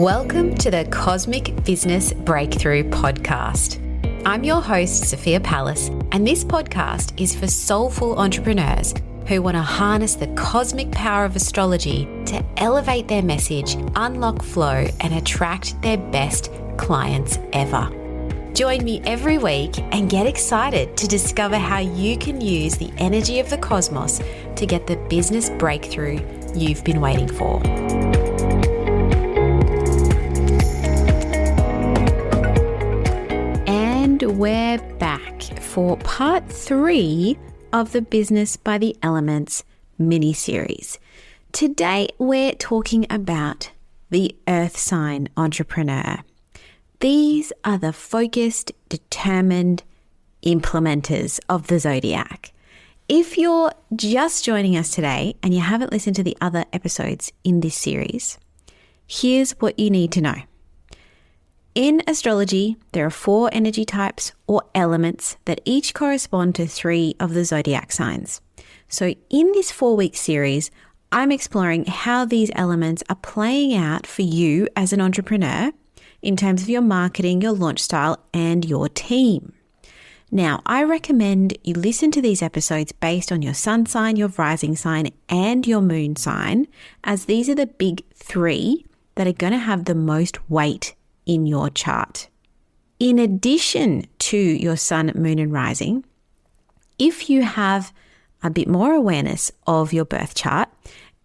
Welcome to the Cosmic Business Breakthrough Podcast. I'm your host, Sophia Pallas, and this podcast is for soulful entrepreneurs who want to harness the cosmic power of astrology to elevate their message, unlock flow, and attract their best clients ever. Join me every week and get excited to discover how you can use the energy of the cosmos to get the business breakthrough you've been waiting for. We're back for part 3 of the Business by the Elements mini-series. Today, we're talking about the Earth sign entrepreneur. These are the focused, determined implementers of the Zodiac. If you're just joining us today and you haven't listened to the other episodes in this series, here's what you need to know. In astrology, there are 4 energy types or elements that each correspond to 3 of the zodiac signs. So in this 4-week series, I'm exploring how these elements are playing out for you as an entrepreneur in terms of your marketing, your launch style, and your team. Now, I recommend you listen to these episodes based on your sun sign, your rising sign, and your moon sign, as these are the big 3 that are going to have the most weight in your chart. In addition to your sun, moon, and rising, if you have a bit more awareness of your birth chart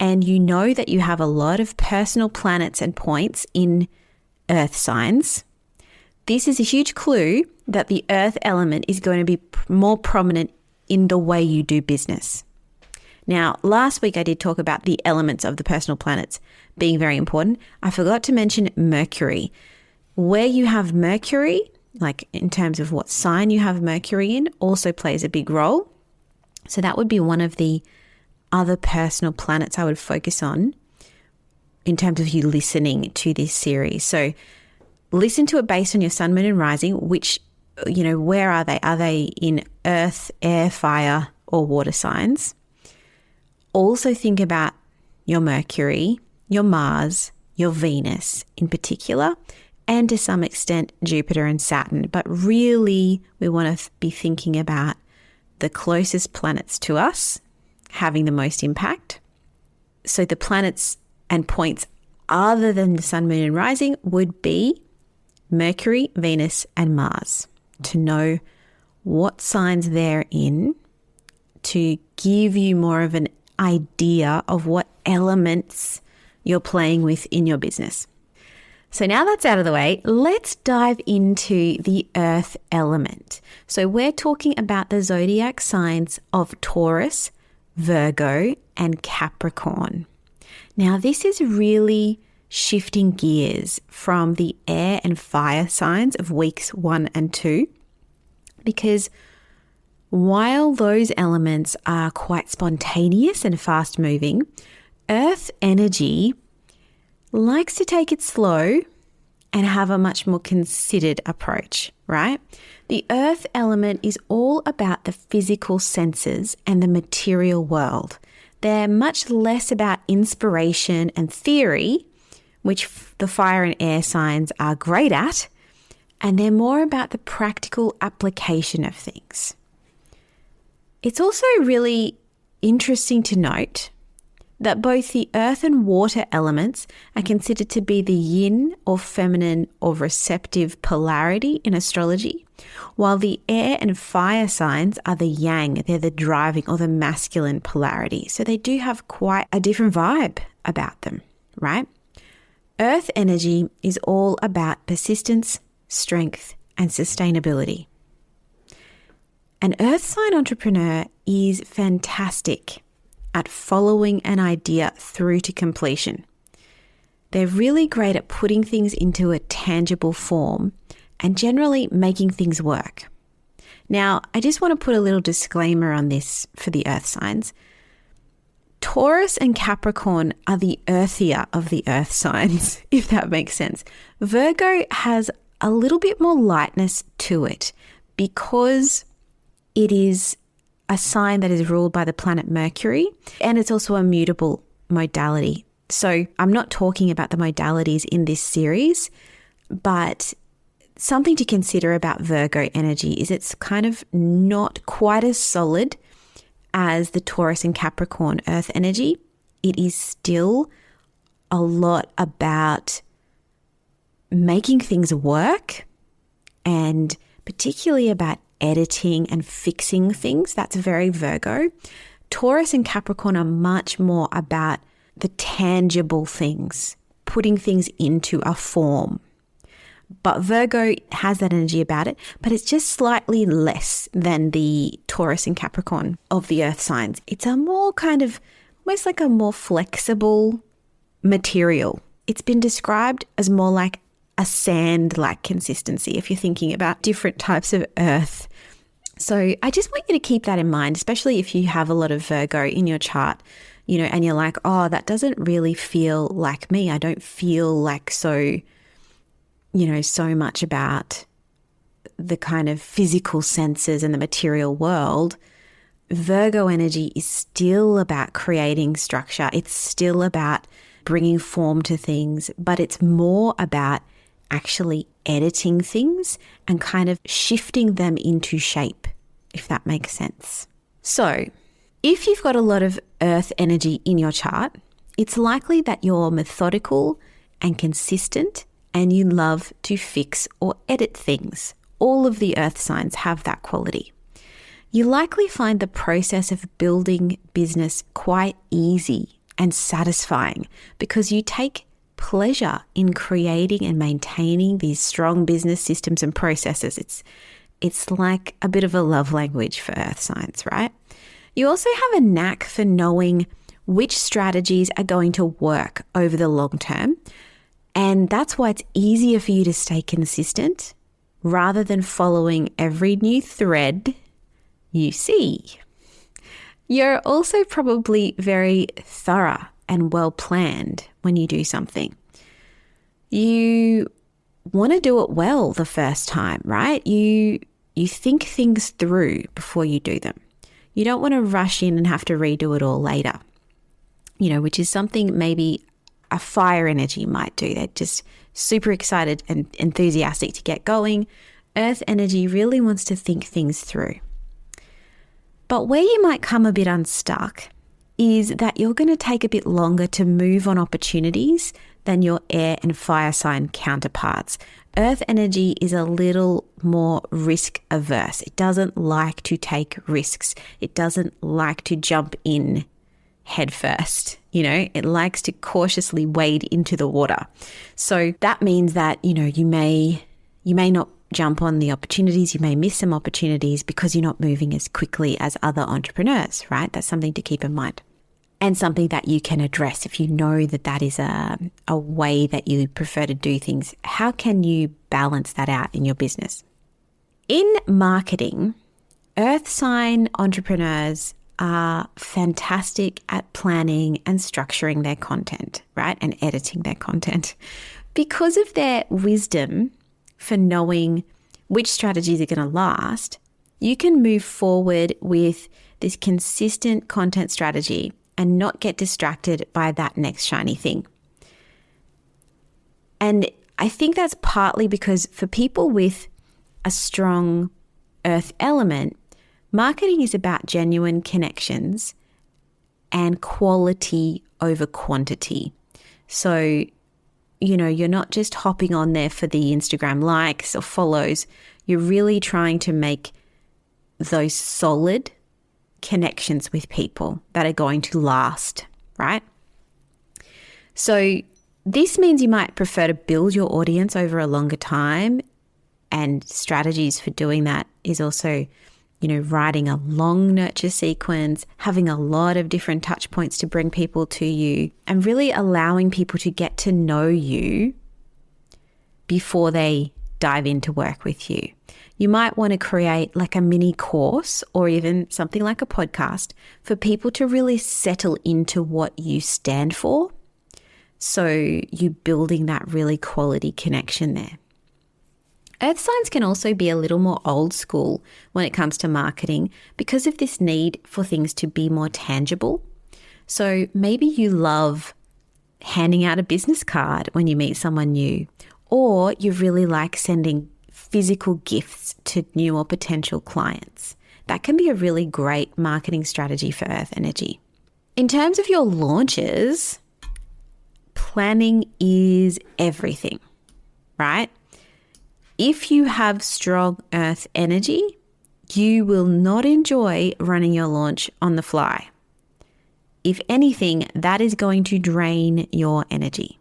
and you know that you have a lot of personal planets and points in earth signs, this is a huge clue that the earth element is going to be more prominent in the way you do business. Now, last week I did talk about the elements of the personal planets being very important. I forgot to mention Mercury. Where you have Mercury, like in terms of what sign you have Mercury in, also plays a big role. So that would be one of the other personal planets I would focus on in terms of you listening to this series. So listen to it based on your sun, moon, and rising, which, where are they? Are they in earth, air, fire, or water signs? Also think about your Mercury, your Mars, your Venus in particular, and to some extent Jupiter and Saturn. But really, we want to be thinking about the closest planets to us having the most impact. So the planets and points other than the sun, moon, and rising would be Mercury, Venus, and Mars, to know what signs they're in, to give you more of an idea of what elements you're playing with in your business. So now that's out of the way, let's dive into the earth element. So we're talking about the zodiac signs of Taurus, Virgo, and Capricorn. Now this is really shifting gears from the air and fire signs of weeks 1 and 2, because while those elements are quite spontaneous and fast moving, earth energy likes to take it slow and have a much more considered approach, right? The earth element is all about the physical senses and the material world. They're much less about inspiration and theory, which the fire and air signs are great at, and they're more about the practical application of things. It's also really interesting to note that both the earth and water elements are considered to be the yin or feminine or receptive polarity in astrology, while the air and fire signs are the yang, they're the driving or the masculine polarity. So they do have quite a different vibe about them, right? Earth energy is all about persistence, strength, and sustainability. An earth sign entrepreneur is fantastic at following an idea through to completion. They're really great at putting things into a tangible form and generally making things work. Now, I just want to put a little disclaimer on this for the earth signs. Taurus and Capricorn are the earthier of the earth signs, if that makes sense. Virgo has a little bit more lightness to it because it is a sign that is ruled by the planet Mercury, and it's also a mutable modality. So I'm not talking about the modalities in this series, but something to consider about Virgo energy is it's kind of not quite as solid as the Taurus and Capricorn earth energy. It is still a lot about making things work, and particularly about editing and fixing things. That's very Virgo. Taurus and Capricorn are much more about the tangible things, putting things into a form. But Virgo has that energy about it, but it's just slightly less than the Taurus and Capricorn of the earth signs. It's a more kind of, almost like a more flexible material. It's been described as more like a sand-like consistency if you're thinking about different types of earth. So I just want you to keep that in mind, especially if you have a lot of Virgo in your chart, and you're like, oh, that doesn't really feel like me. I don't feel like so much about the kind of physical senses and the material world. Virgo energy is still about creating structure. It's still about bringing form to things, but it's more about actually editing things and kind of shifting them into shape, if that makes sense. So if you've got a lot of earth energy in your chart, it's likely that you're methodical and consistent and you love to fix or edit things. All of the earth signs have that quality. You likely find the process of building business quite easy and satisfying because you take pleasure in creating and maintaining these strong business systems and processes. It's like a bit of a love language for earth signs, right? You also have a knack for knowing which strategies are going to work over the long term. And that's why it's easier for you to stay consistent rather than following every new thread you see. You're also probably very thorough and well planned when you do something. You want to do it well the first time, right? You think things through before you do them. You don't want to rush in and have to redo it all later, which is something maybe a fire energy might do. They're just super excited and enthusiastic to get going. Earth energy really wants to think things through. But where you might come a bit unstuck is that you're going to take a bit longer to move on opportunities than your air and fire sign counterparts. Earth energy is a little more risk averse. It doesn't like to take risks. It doesn't like to jump in head first. It likes to cautiously wade into the water. So that means that, you may not jump on the opportunities. You may miss some opportunities because you're not moving as quickly as other entrepreneurs, right? That's something to keep in mind. And something that you can address if you know that is a way that you prefer to do things. How can you balance that out in your business? In marketing, earth sign entrepreneurs are fantastic at planning and structuring their content, right? And editing their content. Because of their wisdom for knowing which strategies are going to last, you can move forward with this consistent content strategy and not get distracted by that next shiny thing. And I think that's partly because for people with a strong earth element, marketing is about genuine connections and quality over quantity. So, you're not just hopping on there for the Instagram likes or follows. You're really trying to make those solid connections with people that are going to last, right? So this means you might prefer to build your audience over a longer time, and strategies for doing that is also, writing a long nurture sequence, having a lot of different touch points to bring people to you, and really allowing people to get to know you before they dive into work with you. You might want to create like a mini course or even something like a podcast for people to really settle into what you stand for. So you're building that really quality connection there. Earth signs can also be a little more old school when it comes to marketing because of this need for things to be more tangible. So maybe you love handing out a business card when you meet someone new, or you really like sending physical gifts to new or potential clients. That can be a really great marketing strategy for earth energy. In terms of your launches, planning is everything, right? If you have strong earth energy, you will not enjoy running your launch on the fly. If anything, that is going to drain your energy.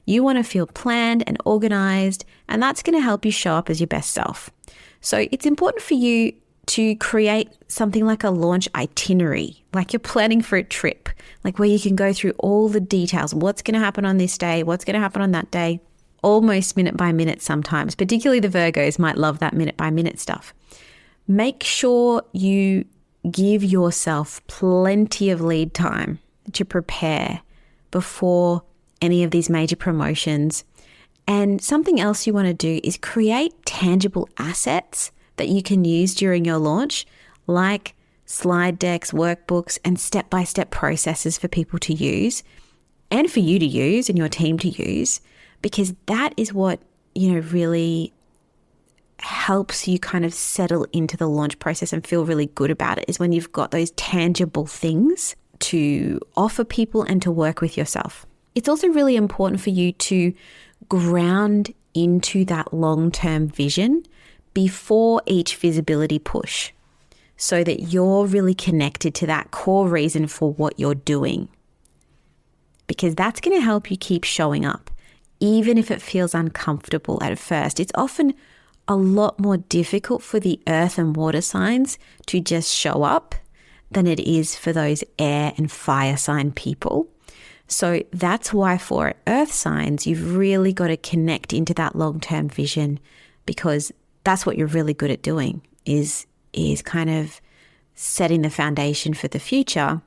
You want to feel planned and organized, and that's going to help you show up as your best self. So it's important for you to create something like a launch itinerary, like you're planning for a trip, like where you can go through all the details, what's going to happen on this day, what's going to happen on that day, almost minute by minute sometimes. Particularly the Virgos might love that minute by minute stuff. Make sure you give yourself plenty of lead time to prepare before any of these major promotions. And something else you want to do is create tangible assets that you can use during your launch, like slide decks, workbooks, and step-by-step processes for people to use and for you to use and your team to use, because that is what, really helps you kind of settle into the launch process and feel really good about it, is when you've got those tangible things to offer people and to work with yourself. It's also really important for you to ground into that long-term vision before each visibility push, so that you're really connected to that core reason for what you're doing. Because that's going to help you keep showing up, even if it feels uncomfortable at first. It's often a lot more difficult for the earth and water signs to just show up than it is for those air and fire sign people. So that's why for earth signs, you've really got to connect into that long-term vision, because that's what you're really good at doing, is kind of setting the foundation for the future.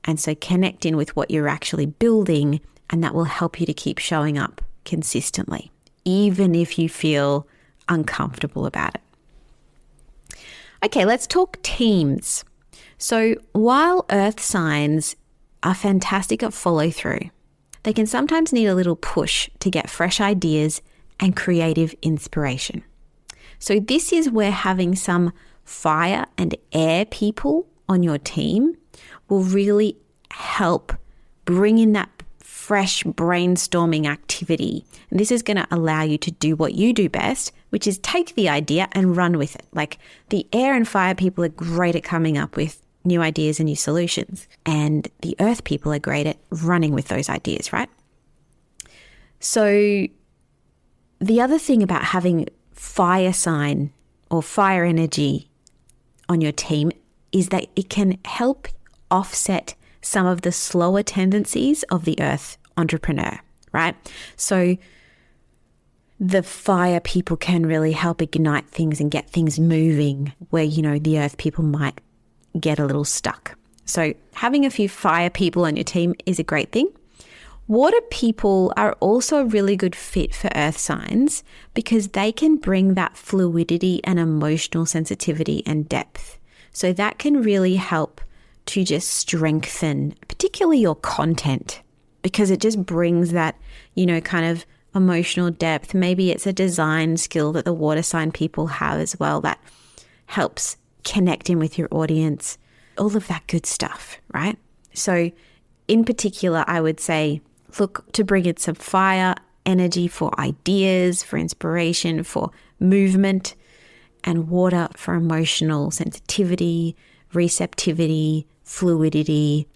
And so connect in with what you're actually building, and that will help you to keep showing up consistently, even if you feel uncomfortable about it. Okay, let's talk teams. So while earth signs are fantastic at follow through, they can sometimes need a little push to get fresh ideas and creative inspiration. So this is where having some fire and air people on your team will really help bring in that fresh brainstorming activity. And this is going to allow you to do what you do best, which is take the idea and run with it. Like the air and fire people are great at coming up with new ideas and new solutions. And the earth people are great at running with those ideas, right? So the other thing about having fire sign or fire energy on your team is that it can help offset some of the slower tendencies of the earth entrepreneur, right? So the fire people can really help ignite things and get things moving where, the earth people might get a little stuck. So having a few fire people on your team is a great thing. Water people are also a really good fit for earth signs because they can bring that fluidity and emotional sensitivity and depth. So that can really help to just strengthen particularly your content, because it just brings that, kind of emotional depth. Maybe it's a design skill that the water sign people have as well that helps connect in with your audience, all of that good stuff, right? So in particular, I would say, look to bring in some fire energy for ideas, for inspiration, for movement, and water for emotional sensitivity, receptivity, fluidity,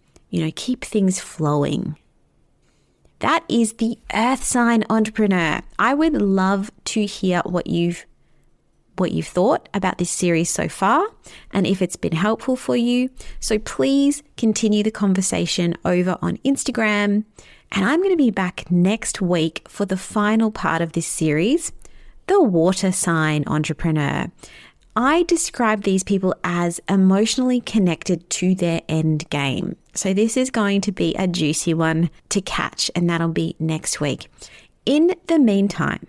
keep things flowing. That is the earth sign entrepreneur. I would love to hear what you've thought about this series so far and if it's been helpful for you. So please continue the conversation over on Instagram. And I'm going to be back next week for the final part of this series, the water sign entrepreneur. I describe these people as emotionally connected to their end game. So this is going to be a juicy one to catch, and that'll be next week. In the meantime,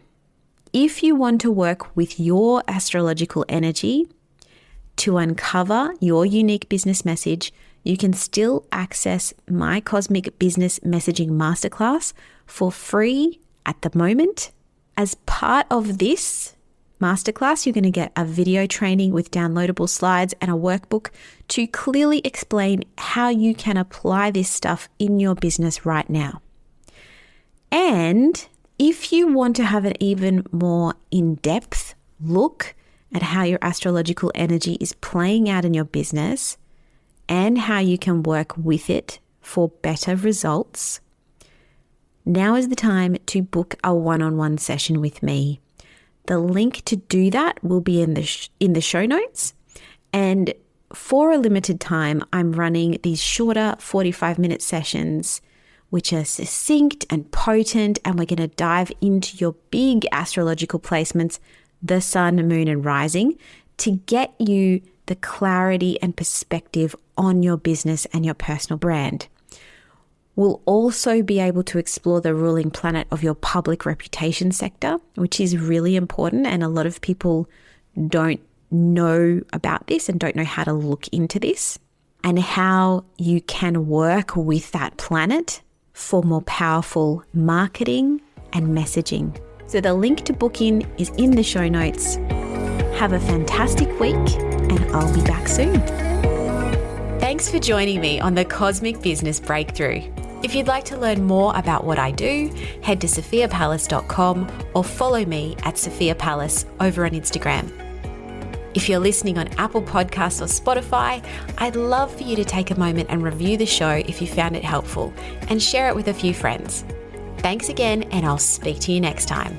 if you want to work with your astrological energy to uncover your unique business message, you can still access my Cosmic Business Messaging Masterclass for free at the moment. As part of this masterclass, you're going to get a video training with downloadable slides and a workbook to clearly explain how you can apply this stuff in your business right now. And if you want to have an even more in-depth look at how your astrological energy is playing out in your business and how you can work with it for better results, now is the time to book a one-on-one session with me. The link to do that will be in the show notes. And for a limited time, I'm running these shorter 45-minute sessions, which are succinct and potent, and we're going to dive into your big astrological placements, the sun, moon, and rising, to get you the clarity and perspective on your business and your personal brand. We'll also be able to explore the ruling planet of your public reputation sector, which is really important. And a lot of people don't know about this and don't know how to look into this, and how you can work with that planet for more powerful marketing and messaging. So the link to book in is in the show notes. Have a fantastic week, and I'll be back soon. Thanks for joining me on the Cosmic Business Breakthrough. If you'd like to learn more about what I do, head to sophiapalace.com or follow me at Sophia Palace over on Instagram. If you're listening on Apple Podcasts or Spotify, I'd love for you to take a moment and review the show if you found it helpful, and share it with a few friends. Thanks again, and I'll speak to you next time.